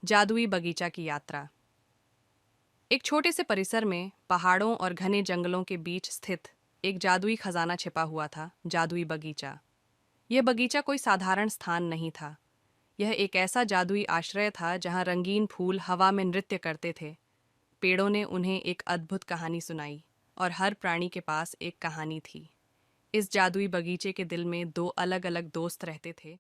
जादुई बगीचा की यात्रा। एक छोटे से परिसर में पहाड़ों और घने जंगलों के बीच स्थित एक जादुई खजाना छिपा हुआ था, जादुई बगीचा। यह बगीचा कोई साधारण स्थान नहीं था। यह एक ऐसा जादुई आश्रय था जहां रंगीन फूल हवा में नृत्य करते थे। पेड़ों ने उन्हें एक अद्भुत कहानी सुनाई और हर प्राणी के पास एक कहानी थी। इस जादुई बगीचे के दिल में दो अलग अलग दोस्त रहते थे।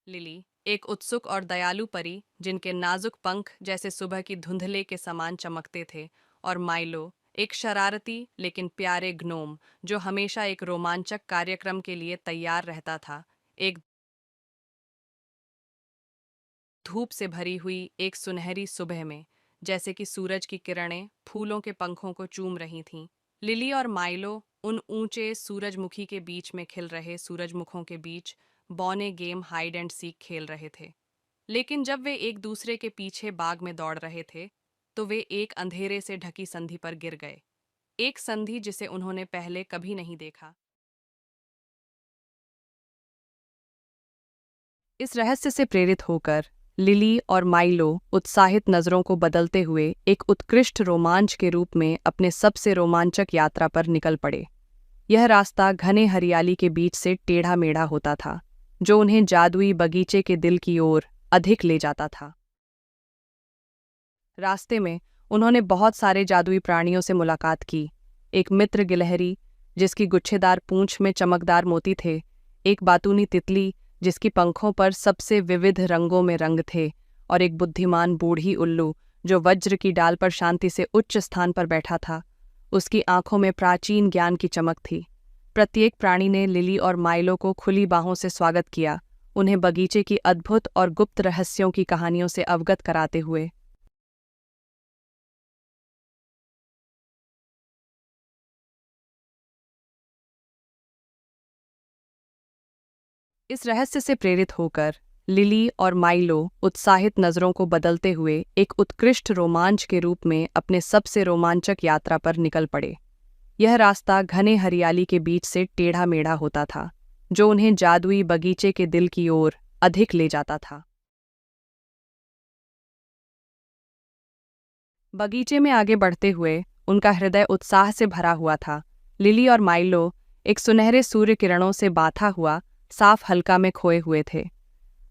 लिली, एक उत्सुक और दयालु परी जिनके नाजुक पंख जैसे सुबह की धुंधले के समान चमकते थे, और माइलो, एक शरारती लेकिन प्यारे ग्नोम जो हमेशा एक रोमांचक कार्यक्रम के लिए तैयार रहता था। एक धूप से भरी हुई एक सुनहरी सुबह में, जैसे कि सूरज की किरणें फूलों के पंखों को चूम रही थीं, लिली और माइलो उन ऊंचे सूरजमुखी के बीच में खिल रहे सूरजमुखों के बीच बौने गेम हाइड एंड सीक खेल रहे थे। लेकिन जब वे एक दूसरे के पीछे बाग में दौड़ रहे थे, तो वे एक अंधेरे से ढकी संधि पर गिर गए। एक संधि जिसे उन्होंने पहले कभी नहीं देखा। इस रहस्य से प्रेरित होकर लिली और माइलो उत्साहित नजरों को बदलते हुए एक उत्कृष्ट रोमांच के रूप में अपने सबसे रोमांचक यात्रा पर निकल पड़े। यह रास्ता घने हरियाली के बीच से टेढ़ा मेढ़ा होता था, जो उन्हें जादुई बगीचे के दिल की ओर अधिक ले जाता था। रास्ते में उन्होंने बहुत सारे जादुई प्राणियों से मुलाकात की। एक मित्र गिलहरी जिसकी गुच्छेदार पूंछ में चमकदार मोती थे, एक बातूनी तितली जिसकी पंखों पर सबसे विविध रंगों में रंग थे, और एक बुद्धिमान बूढ़ी उल्लू जो वज्र की डाल पर शांति से उच्च स्थान पर बैठा था। उसकी आंखों में प्राचीन ज्ञान की चमक थी। प्रत्येक प्राणी ने लिली और माइलो को खुली बाहों से स्वागत किया, उन्हें बगीचे की अद्भुत और गुप्त रहस्यों की कहानियों से अवगत कराते हुए। इस रहस्य से प्रेरित होकर लिली और माइलो उत्साहित नजरों को बदलते हुए एक उत्कृष्ट रोमांच के रूप में अपने सबसे रोमांचक यात्रा पर निकल पड़े। यह रास्ता घने हरियाली के बीच से टेढ़ा मेढ़ा होता था, जो उन्हें जादुई बगीचे के दिल की ओर अधिक ले जाता था। बगीचे में आगे बढ़ते हुए उनका हृदय उत्साह से भरा हुआ था। लिली और माइलो एक सुनहरे सूर्य किरणों से बाथा हुआ साफ हल्का में खोए हुए थे।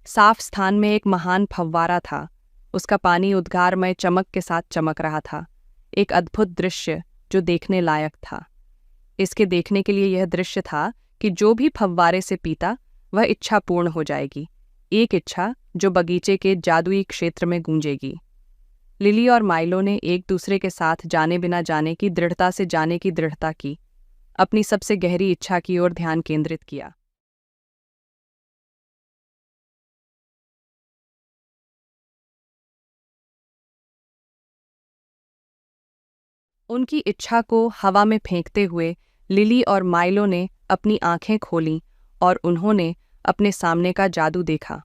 साफ स्थान में एक महान फव्वारा था। उसका पानी उद्गारमय चमक के साथ चमक रहा था। एक अद्भुत दृश्य जो देखने लायक था। इसके देखने के लिए यह दृश्य था कि जो भी फव्वारे से पीता वह इच्छा पूर्ण हो जाएगी, एक इच्छा जो बगीचे के जादुई क्षेत्र में गूंजेगी। लिली और माइलो ने एक दूसरे के साथ जाने बिना जाने की दृढ़ता से जाने की दृढ़ता की, अपनी सबसे गहरी इच्छा की ओर ध्यान केंद्रित किया। उनकी इच्छा को हवा में फेंकते हुए लिली और माइलो ने अपनी आंखें खोलीं और उन्होंने अपने सामने का जादू देखा।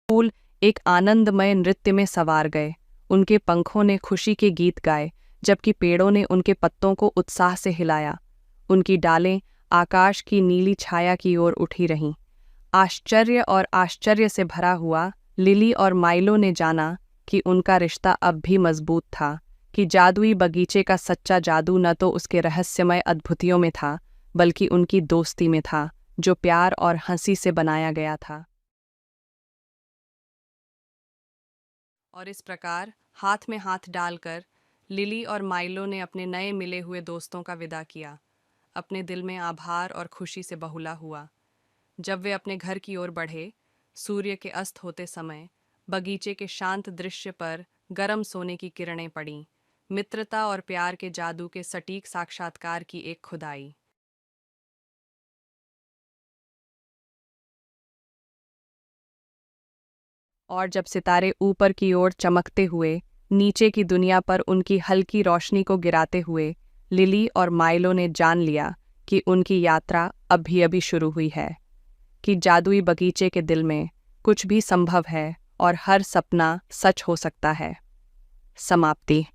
फूल एक आनंदमय नृत्य में सवार गए। उनके पंखों ने खुशी के गीत गाए, जबकि पेड़ों ने उनके पत्तों को उत्साह से हिलाया। उनकी डालें आकाश की नीली छाया की ओर उठी रहीं। आश्चर्य और आश्चर्य से भरा हुआ लिली और माइलो ने जाना कि उनका रिश्ता अब भी मजबूत था, कि जादुई बगीचे का सच्चा जादू न तो उसके रहस्यमय अद्भुतियों में था, बल्कि उनकी दोस्ती में था, जो प्यार और हंसी से बनाया गया था। और इस प्रकार हाथ में हाथ डालकर लिली और माइलो ने अपने नए मिले हुए दोस्तों का विदा किया। अपने दिल में आभार और खुशी से बहुला हुआ। जब वे अपने घर की ओर बढ़े, सूर्य के अस्त होते समय बगीचे के शांत दृश्य पर गर्म सोने की किरणें पड़ीं, मित्रता और प्यार के जादू के सटीक साक्षात्कार की एक खुदाई। और जब सितारे ऊपर की ओर चमकते हुए नीचे की दुनिया पर उनकी हल्की रोशनी को गिराते हुए, लिली और माइलो ने जान लिया कि उनकी यात्रा अभी अभी शुरू हुई है, कि जादुई बगीचे के दिल में कुछ भी संभव है और हर सपना सच हो सकता है। समाप्ति।